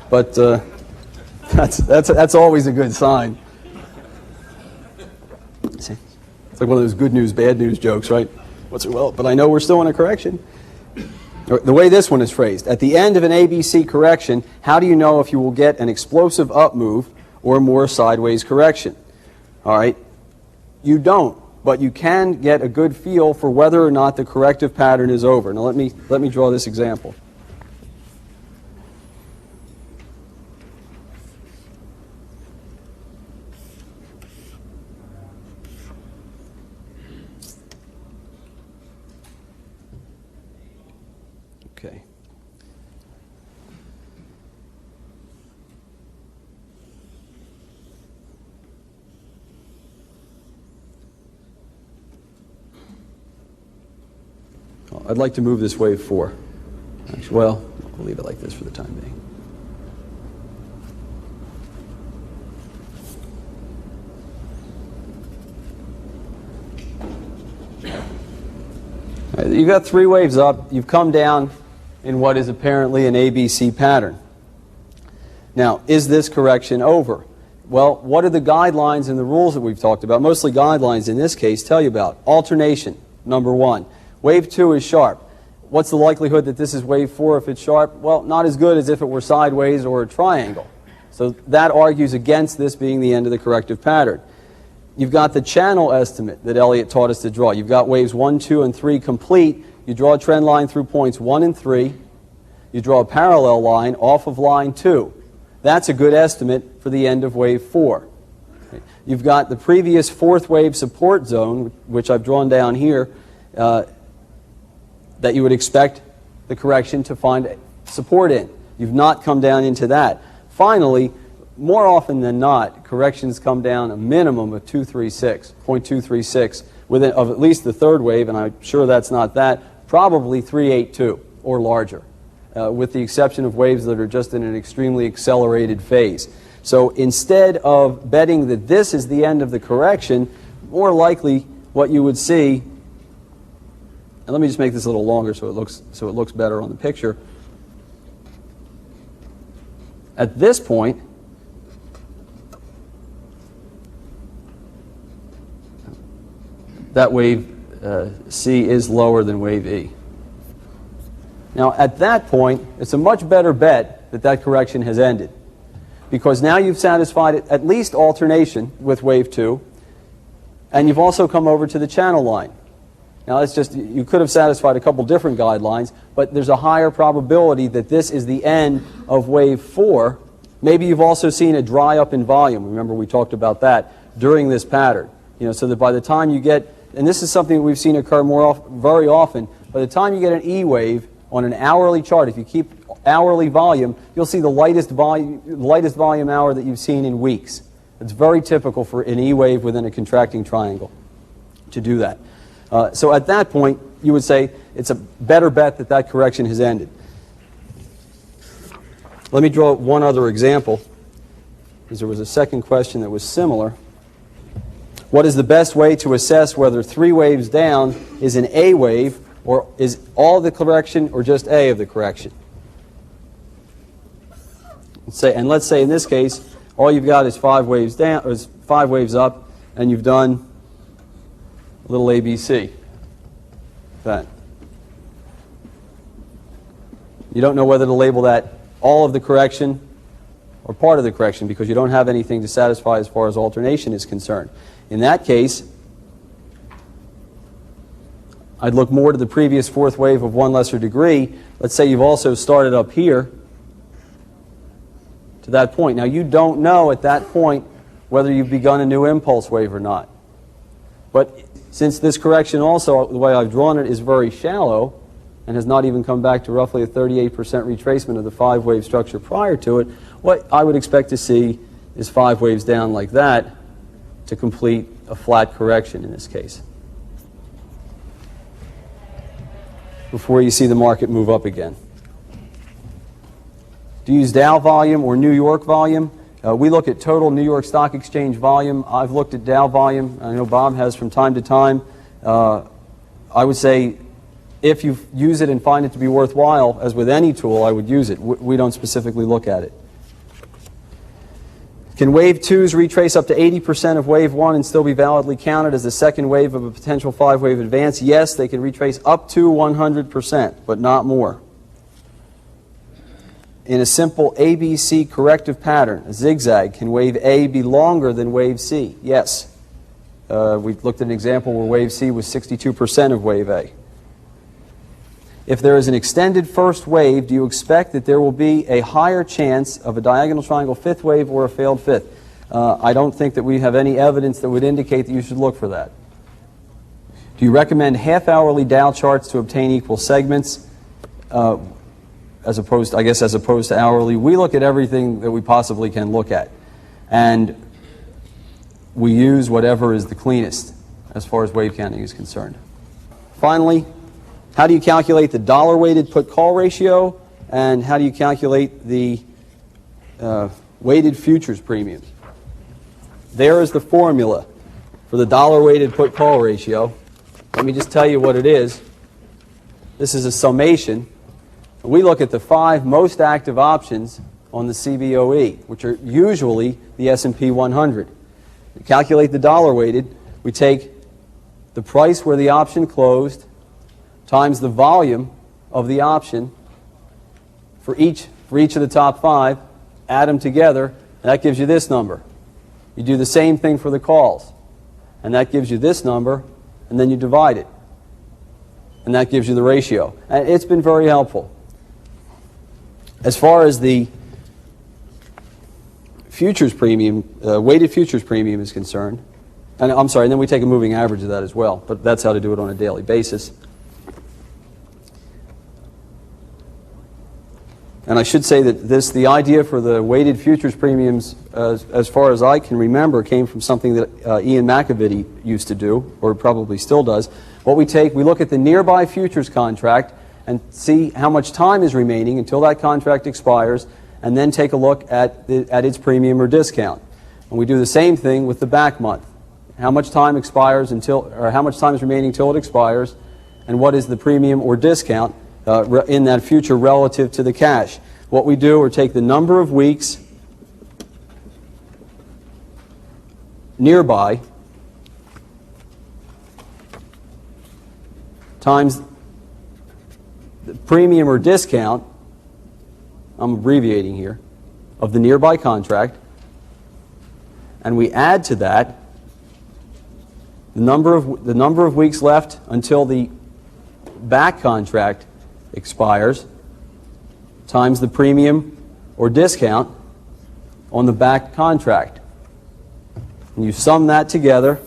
that's always a good sign. It's like one of those good news, bad news jokes, right? But I know we're still in a correction. The way this one is phrased, at the end of an ABC correction, how do you know if you will get an explosive up move or a more sideways correction? All right, you don't, but you can get a good feel for whether or not the corrective pattern is over. Now let me draw this example. Okay. Well, I'd like to move this wave 4. Actually, well, we'll leave it like this for the time being. You've got 3 waves up. You've come down in what is apparently an ABC pattern. Now, is this correction over? Well, what are the guidelines and the rules that we've talked about? Mostly guidelines in this case tell you about. Alternation, number 1. Wave 2 is sharp. What's the likelihood that this is wave 4 if it's sharp? Well, not as good as if it were sideways or a triangle. So that argues against this being the end of the corrective pattern. You've got the channel estimate that Elliott taught us to draw. You've got waves 1, 2, and 3 complete. You draw a trend line through points 1 and 3. You draw a parallel line off of line 2. That's a good estimate for the end of wave 4. You've got the previous 4th wave support zone, which I've drawn down here, that you would expect the correction to find support in. You've not come down into that. Finally, more often than not, corrections come down a minimum of 0.236, within of at least the 3rd wave, and I'm sure that's not that, probably 382 or larger, with the exception of waves that are just in an extremely accelerated phase. So instead of betting that this is the end of the correction, more likely what you would see, and let me just make this a little longer so it looks better on the picture. At this point, that wave C is lower than wave E. Now, at that point, it's a much better bet that that correction has ended, because now you've satisfied at least alternation with wave 2, and you've also come over to the channel line. Now, it's just, you could have satisfied a couple different guidelines, but there's a higher probability that this is the end of wave 4. Maybe you've also seen a dry up in volume. Remember, we talked about that during this pattern. You know, so that by the time you get, and this is something that we've seen occur very often, by the time you get an E wave on an hourly chart, if you keep hourly volume, you'll see the lightest volume hour that you've seen in weeks. It's very typical for an E wave within a contracting triangle to do that. So at that point, you would say it's a better bet that that correction has ended. Let me draw one other example, because there was a second question that was similar. What is the best way to assess whether 3 waves down is an A wave, or is all the correction, or just A of the correction? Let's say in this case, all you've got is 5 waves down, or is 5 waves up, and you've done a little ABC. That. You don't know whether to label that all of the correction or part of the correction, because you don't have anything to satisfy as far as alternation is concerned. In that case, I'd look more to the previous 4th wave of 1 lesser degree. Let's say you've also started up here to that point. Now, you don't know at that point whether you've begun a new impulse wave or not. But since this correction also, the way I've drawn it, is very shallow and has not even come back to roughly a 38% retracement of the 5-wave structure prior to it, what I would expect to see is 5 waves down like that to complete a flat correction in this case, before you see the market move up again. To use Dow volume or New York volume, we look at total New York Stock Exchange volume. I've looked at Dow volume. I know Bob has from time to time. I would say if you use it and find it to be worthwhile, as with any tool, I would use it. We don't specifically look at it. Can wave 2s retrace up to 80% of wave 1 and still be validly counted as the second wave of a potential 5-wave advance? Yes, they can retrace up to 100%, but not more. In a simple ABC corrective pattern, a zigzag, can wave A be longer than wave C? Yes. We looked at an example where wave C was 62% of wave A. If there is an extended first wave, do you expect that there will be a higher chance of a diagonal triangle fifth wave or a failed fifth? I don't think that we have any evidence that would indicate that you should look for that. Do you recommend half-hourly Dow charts to obtain equal segments? As opposed to hourly? We look at everything that we possibly can look at, and we use whatever is the cleanest as far as wave counting is concerned. Finally, how do you calculate the dollar-weighted put-call ratio, and how do you calculate the weighted futures premium? There is the formula for the dollar-weighted put-call ratio. Let me just tell you what it is. This is a summation. We look at the 5 most active options on the CBOE, which are usually the S&P 100. To calculate the dollar-weighted, we take the price where the option closed times the volume of the option for each of the top 5, add them together, and that gives you this number. You do the same thing for the calls, and that gives you this number, and then you divide it, and that gives you the ratio. And it's been very helpful. As far as the futures premium, weighted futures premium is concerned, and I'm sorry, and then we take a moving average of that as well, but that's how to do it on a daily basis. And I should say that the idea for the weighted futures premiums, as far as I can remember, came from something that Ian McAvity used to do, or probably still does. What we look at the nearby futures contract and see how much time is remaining until that contract expires, and then take a look at its premium or discount. And we do the same thing with the back month. How much time expires or how much time is remaining until it expires, and what is the premium or discount in that future relative to the cash. What we do is take the number of weeks nearby times the premium or discount, I'm abbreviating here, of the nearby contract, and we add to that the number of weeks left until the back contract expires times the premium or discount on the back contract. And you sum that together,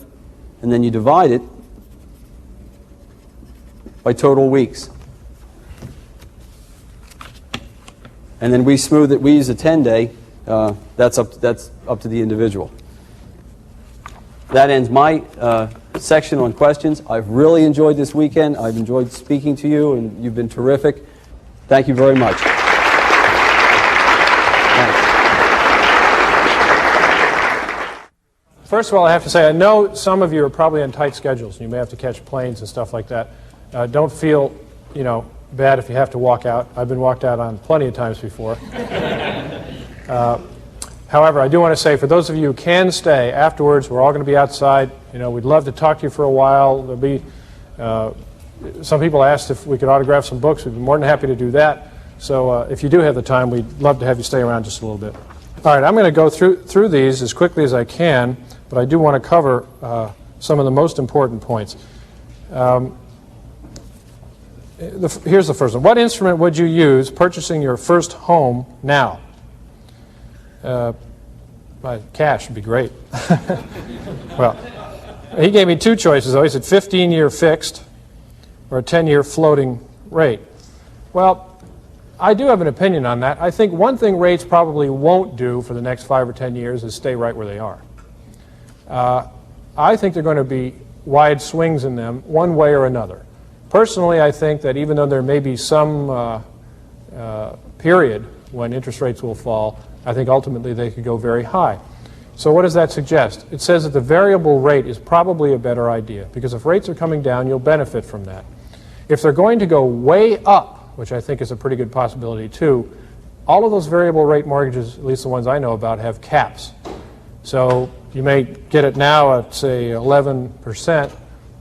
and then you divide it by total weeks. And then we smooth it. We use a 10-day. That's up to the individual. That ends my section on questions. I've really enjoyed this weekend. I've enjoyed speaking to you, and you've been terrific. Thank you very much. First of all, I have to say, I know some of you are probably on tight schedules, and you may have to catch planes and stuff like that. Don't feel, bad if you have to walk out. I've been walked out on plenty of times before. However, I do want to say, for those of you who can stay afterwards, we're all going to be outside. We'd love to talk to you for a while. There'll be some people asked if we could autograph some books. We'd be more than happy to do that. So if you do have the time, we'd love to have you stay around just a little bit. All right, I'm going to go through these as quickly as I can, but I do want to cover some of the most important points. Here's the first one. What instrument would you use purchasing your first home now? Cash would be great. Well, he gave me two choices, though. He said 15-year fixed or a 10-year floating rate. Well, I do have an opinion on that. I think one thing rates probably won't do for the next 5 or 10 years is stay right where they are. I think there are going to be wide swings in them one way or another. Personally, I think that even though there may be some period when interest rates will fall, I think ultimately they could go very high. So what does that suggest? It says that the variable rate is probably a better idea, because if rates are coming down, you'll benefit from that. If they're going to go way up, which I think is a pretty good possibility too, all of those variable rate mortgages, at least the ones I know about, have caps. So you may get it now at, say, 11%,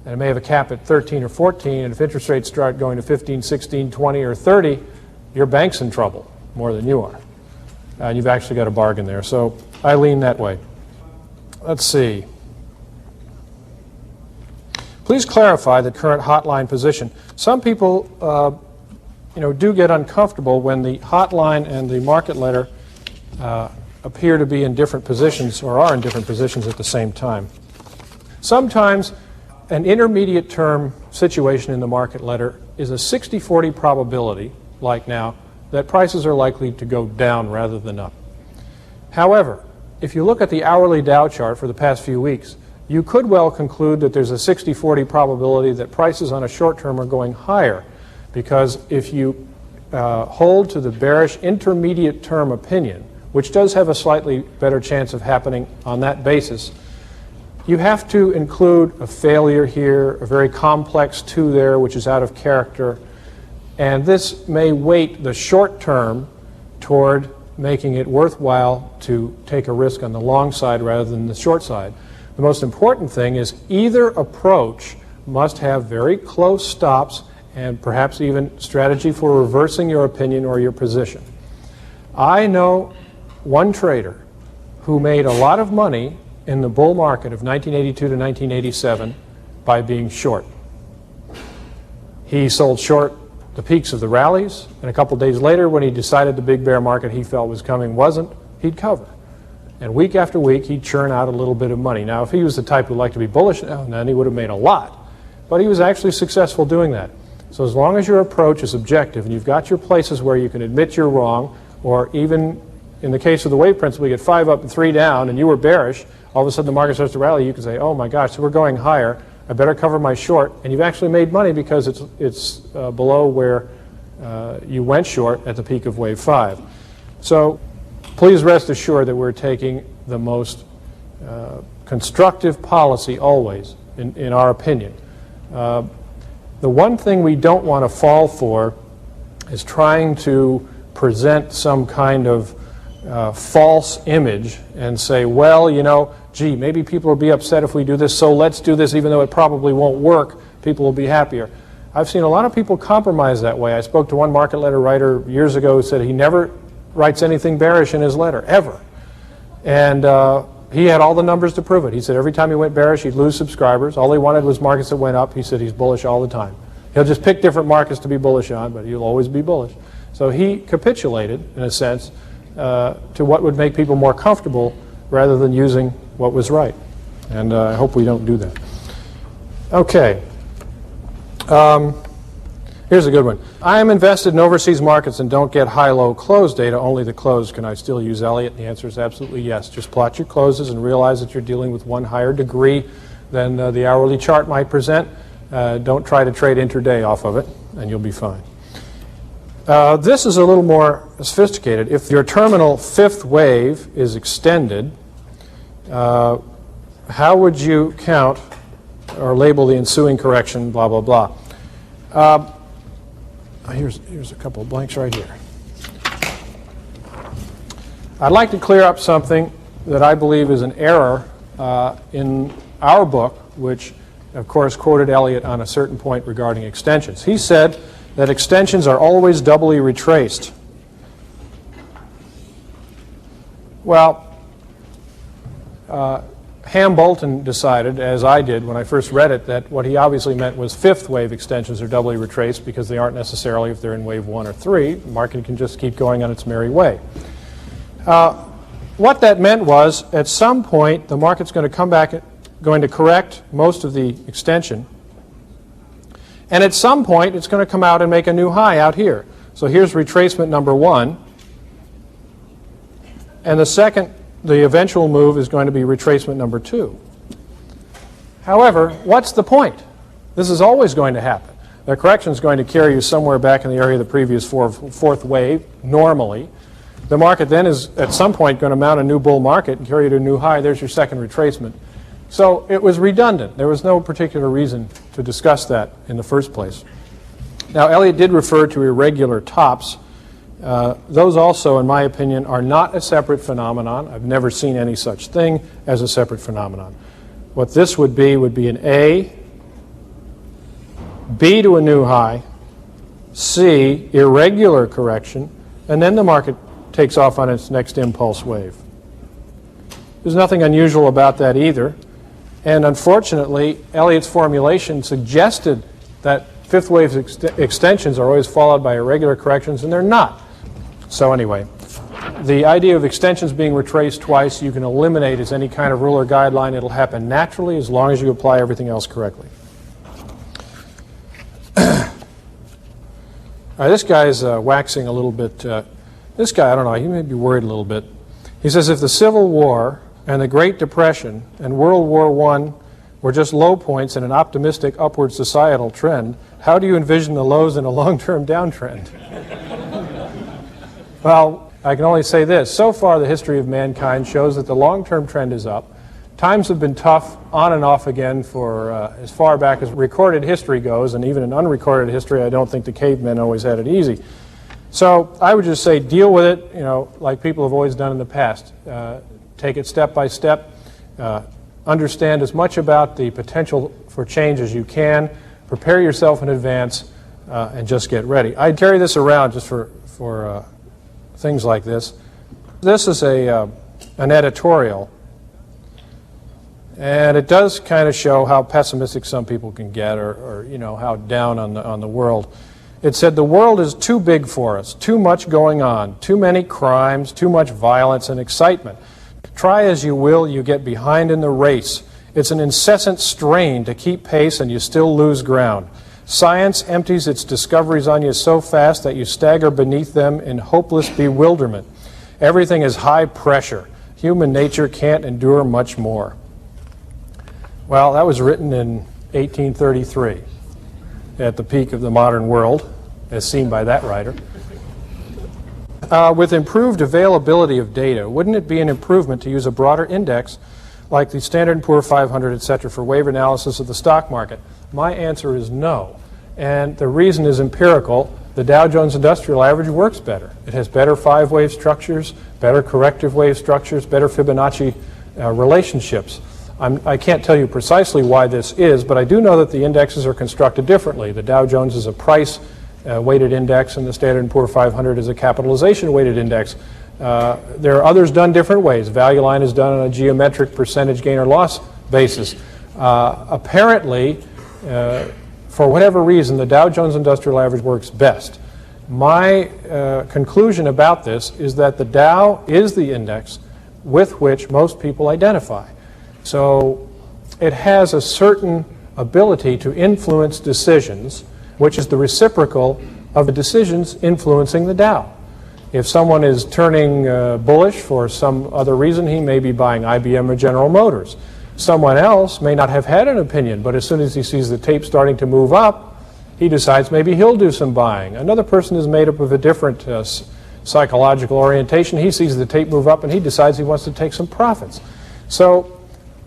and it may have a cap at 13 or 14, and if interest rates start going to 15, 16, 20, or 30, your bank's in trouble more than you are. And you've actually got a bargain there. So I lean that way. Let's see. Please clarify the current hotline position. Some people do get uncomfortable when the hotline and the market letter appear to be in different positions or are in different positions at the same time. Sometimes an intermediate term situation in the market letter is a 60-40 probability, like now, that prices are likely to go down rather than up. However, if you look at the hourly Dow chart for the past few weeks, you could well conclude that there's a 60-40 probability that prices on a short term are going higher, because if you hold to the bearish intermediate term opinion, which does have a slightly better chance of happening on that basis, you have to include a failure here, a very complex two there, which is out of character, and this may weight the short term toward making it worthwhile to take a risk on the long side rather than the short side. The most important thing is either approach must have very close stops and perhaps even strategy for reversing your opinion or your position. I know one trader who made a lot of money in the bull market of 1982 to 1987 by being short. He sold short the peaks of the rallies, and a couple days later, when he decided the big bear market he felt was coming wasn't, he'd cover. And week after week, he'd churn out a little bit of money. Now, if he was the type who liked to be bullish now and then, he would have made a lot. But he was actually successful doing that. So as long as your approach is objective and you've got your places where you can admit you're wrong, or even in the case of the wave principle, you get 5 up and 3 down, and you were bearish, all of a sudden the market starts to rally, you can say, oh my gosh, so we're going higher, I better cover my short, and you've actually made money because it's below where you went short at the peak of wave 5. So please rest assured that we're taking the most constructive policy always, in our opinion. The one thing we don't want to fall for is trying to present some kind of false image and say, well, gee, maybe people will be upset if we do this, so let's do this even though it probably won't work. People will be happier. I've seen a lot of people compromise that way. I spoke to one market letter writer years ago who said he never writes anything bearish in his letter, ever. And he had all the numbers to prove it. He said every time he went bearish, he'd lose subscribers. All he wanted was markets that went up. He said he's bullish all the time. He'll just pick different markets to be bullish on, but he'll always be bullish. So he capitulated, in a sense, to what would make people more comfortable rather than using what was right. And I hope we don't do that. Okay. Here's a good one. I am invested in overseas markets and don't get high-low close data, only the close. Can I still use Elliott? And the answer is absolutely yes. Just plot your closes and realize that you're dealing with one higher degree than the hourly chart might present. Don't try to trade intraday off of it, and you'll be fine. This is a little more sophisticated. If your terminal fifth wave is extended, how would you count or label the ensuing correction, blah, blah, blah. Here's a couple of blanks right here. I'd like to clear up something that I believe is an error in our book, which, of course, quoted Elliott on a certain point regarding extensions. He said that extensions are always doubly retraced. Well, Ham-Bolton decided, as I did when I first read it, that what he obviously meant was fifth wave extensions are doubly retraced because they aren't necessarily if they're in wave 1 or 3. The market can just keep going on its merry way. what that meant was, at some point, the market's going to come back, going to correct most of the extension. And at some point, it's going to come out and make a new high out here. So here's retracement number 1. And the eventual move is going to be retracement number 2. However, what's the point? This is always going to happen. The correction is going to carry you somewhere back in the area of the previous fourth wave, normally. The market then is, at some point, going to mount a new bull market and carry you to a new high. There's your second retracement. So it was redundant. There was no particular reason to discuss that in the first place. Now, Elliott did refer to irregular tops. Those also, in my opinion, are not a separate phenomenon. I've never seen any such thing as a separate phenomenon. What this would be an A, B to a new high, C, irregular correction, and then the market takes off on its next impulse wave. There's nothing unusual about that either. And unfortunately, Elliott's formulation suggested that fifth wave extensions are always followed by irregular corrections, and they're not. So anyway, the idea of extensions being retraced twice you can eliminate as any kind of rule or guideline. It'll happen naturally as long as you apply everything else correctly. All right, this guy's waxing a little bit. This guy, I don't know, he may be worried a little bit. He says if the Civil War and the Great Depression and World War I were just low points in an optimistic upward societal trend, how do you envision the lows in a long-term downtrend? Well, I can only say this. So far, the history of mankind shows that the long-term trend is up. Times have been tough on and off again for as far back as recorded history goes, and even in unrecorded history, I don't think the cavemen always had it easy. So I would just say deal with it, you know, like people have always done in the past. Take it step by step. Understand as much about the potential for change as you can. Prepare yourself in advance and just get ready. I carry this around just for things like this. This is an editorial, and it does kind of show how pessimistic some people can get, or you know, how down on the world. It said the world is too big for us, too much going on, too many crimes, too much violence and excitement. Try as you will, you get behind in the race. It's an incessant strain to keep pace and you still lose ground. Science empties its discoveries on you so fast that you stagger beneath them in hopeless bewilderment. Everything is high pressure. Human nature can't endure much more. Well, that was written in 1833, at the peak of the modern world, as seen by that writer. With improved availability of data, wouldn't it be an improvement to use a broader index like the Standard & Poor's 500, etc., for wave analysis of the stock market? My answer is no. And the reason is empirical. The Dow Jones Industrial Average works better. It has better five-wave structures, better corrective wave structures, better Fibonacci relationships. I can't tell you precisely why this is, but I do know that the indexes are constructed differently. The Dow Jones is a price-weighted index, and the Standard & Poor's 500 is a capitalization-weighted index. There are others done different ways. Value line is done on a geometric percentage gain or loss basis. Apparently, for whatever reason, the Dow Jones Industrial Average works best. My conclusion about this is that the Dow is the index with which most people identify. So it has a certain ability to influence decisions, which is the reciprocal of the decisions influencing the Dow. If someone is turning bullish for some other reason, he may be buying IBM or General Motors. Someone else may not have had an opinion, but as soon as he sees the tape starting to move up, he decides maybe he'll do some buying. Another person is made up of a different psychological orientation. He sees the tape move up and he decides he wants to take some profits. So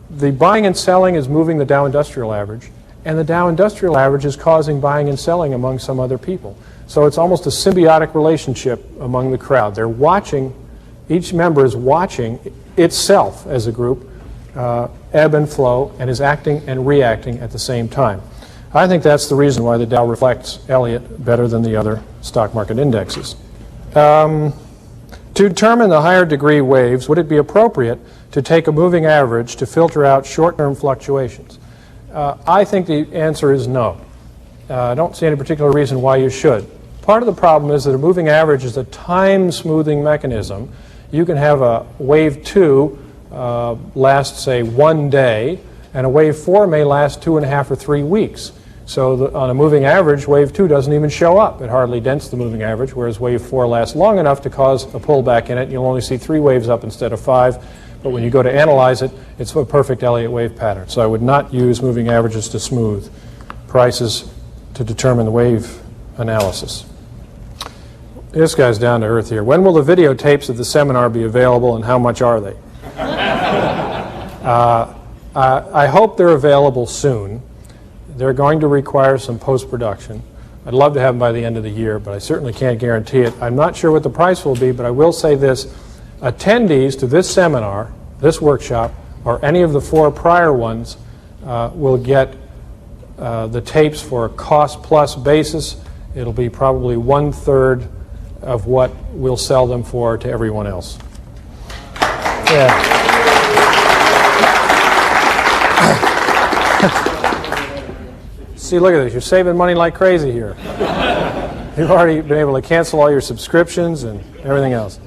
the buying and selling is moving the Dow Industrial Average, and the Dow Industrial Average is causing buying and selling among some other people. So it's almost a symbiotic relationship among the crowd. They're watching, each member is watching itself as a group ebb and flow, and is acting and reacting at the same time. I think that's the reason why the Dow reflects Elliott better than the other stock market indexes. To determine the higher degree waves, would it be appropriate to take a moving average to filter out short-term fluctuations? I think the answer is no. I don't see any particular reason why you should. Part of the problem is that a moving average is a time-smoothing mechanism. you can have a wave 2 last, say, 1 day, and a wave 4 may last 2.5 or 3 weeks. So on a moving average, wave 2 doesn't even show up. It hardly dents the moving average, whereas wave 4 lasts long enough to cause a pullback in it. You'll only see 3 waves up instead of 5, but when you go to analyze it, it's a perfect Elliott wave pattern. So I would not use moving averages to smooth prices to determine the wave analysis. This guy's down to earth here. When will the videotapes of the seminar be available, and how much are they? I hope they're available soon. They're going to require some post-production. I'd love to have them by the end of the year, but I certainly can't guarantee it. I'm not sure what the price will be, but I will say this. Attendees to this seminar, this workshop, or any of the 4 prior ones will get the tapes for a cost-plus basis. It'll be probably 1/3 of what we'll sell them for to everyone else. Yeah. See, look at this. You're saving money like crazy here. You've already been able to cancel all your subscriptions and everything else.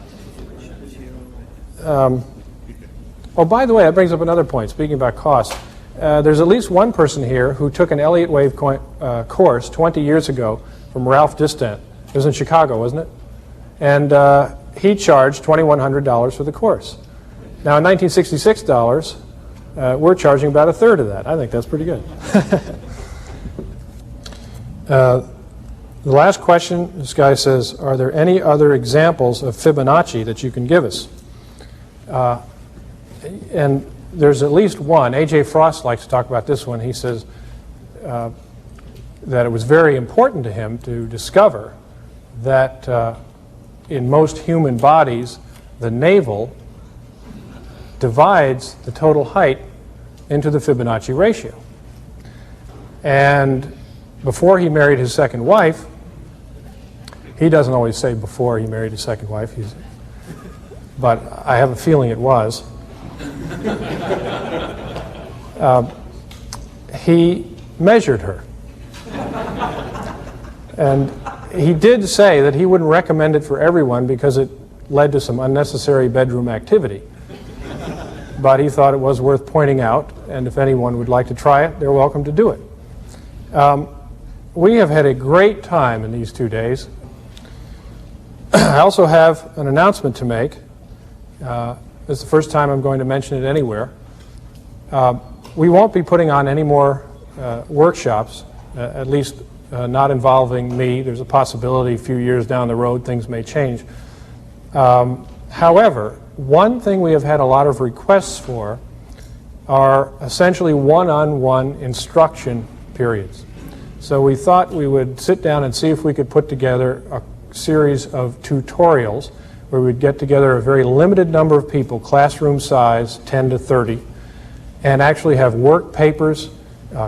Oh, by the way, that brings up another point. Speaking about cost, there's at least one person here who took an Elliott wave course 20 years ago from Ralph Distant. It was in Chicago, wasn't it? And he charged $2,100 for the course. Now, in $1966, we're charging about 1/3 of that. I think that's pretty good. The last question, this guy says, are there any other examples of Fibonacci that you can give us? And there's at least one. A.J. Frost likes to talk about this one. He says that it was very important to him to discover that in most human bodies, the navel divides the total height into the Fibonacci ratio. And before he married his second wife, he doesn't always say before he married his second wife, but I have a feeling it was. He measured her. And he did say that he wouldn't recommend it for everyone because it led to some unnecessary bedroom activity. But he thought it was worth pointing out, and if anyone would like to try it, they're welcome to do it. We have had a great time in these 2 days. I also have an announcement to make. This is the first time I'm going to mention it anywhere. We won't be putting on any more workshops, at least not involving me. There's a possibility a few years down the road things may change. However, one thing we have had a lot of requests for are essentially one-on-one instruction periods. So we thought we would sit down and see if we could put together a series of tutorials where we'd get together a very limited number of people, classroom size, 10 to 30, and actually have work papers,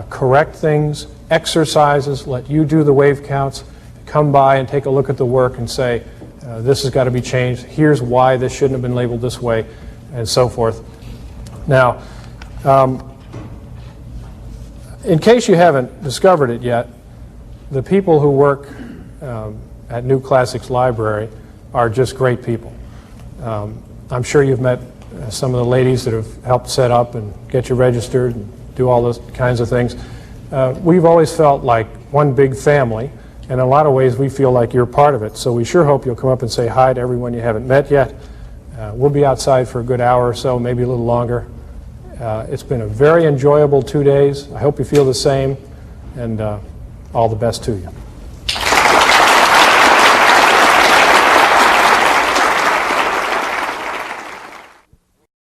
correct things, exercises, let you do the wave counts, come by and take a look at the work and say, this has got to be changed, here's why this shouldn't have been labeled this way, and so forth. Now, in case you haven't discovered it yet, the people who work at New Classics Library are just great people. I'm sure you've met some of the ladies that have helped set up and get you registered and do all those kinds of things. We've always felt like one big family, and in a lot of ways we feel like you're part of it. So we sure hope you'll come up and say hi to everyone you haven't met yet. We'll be outside for a good hour or so, maybe a little longer. It's been a very enjoyable 2 days. I hope you feel the same, and all the best to you.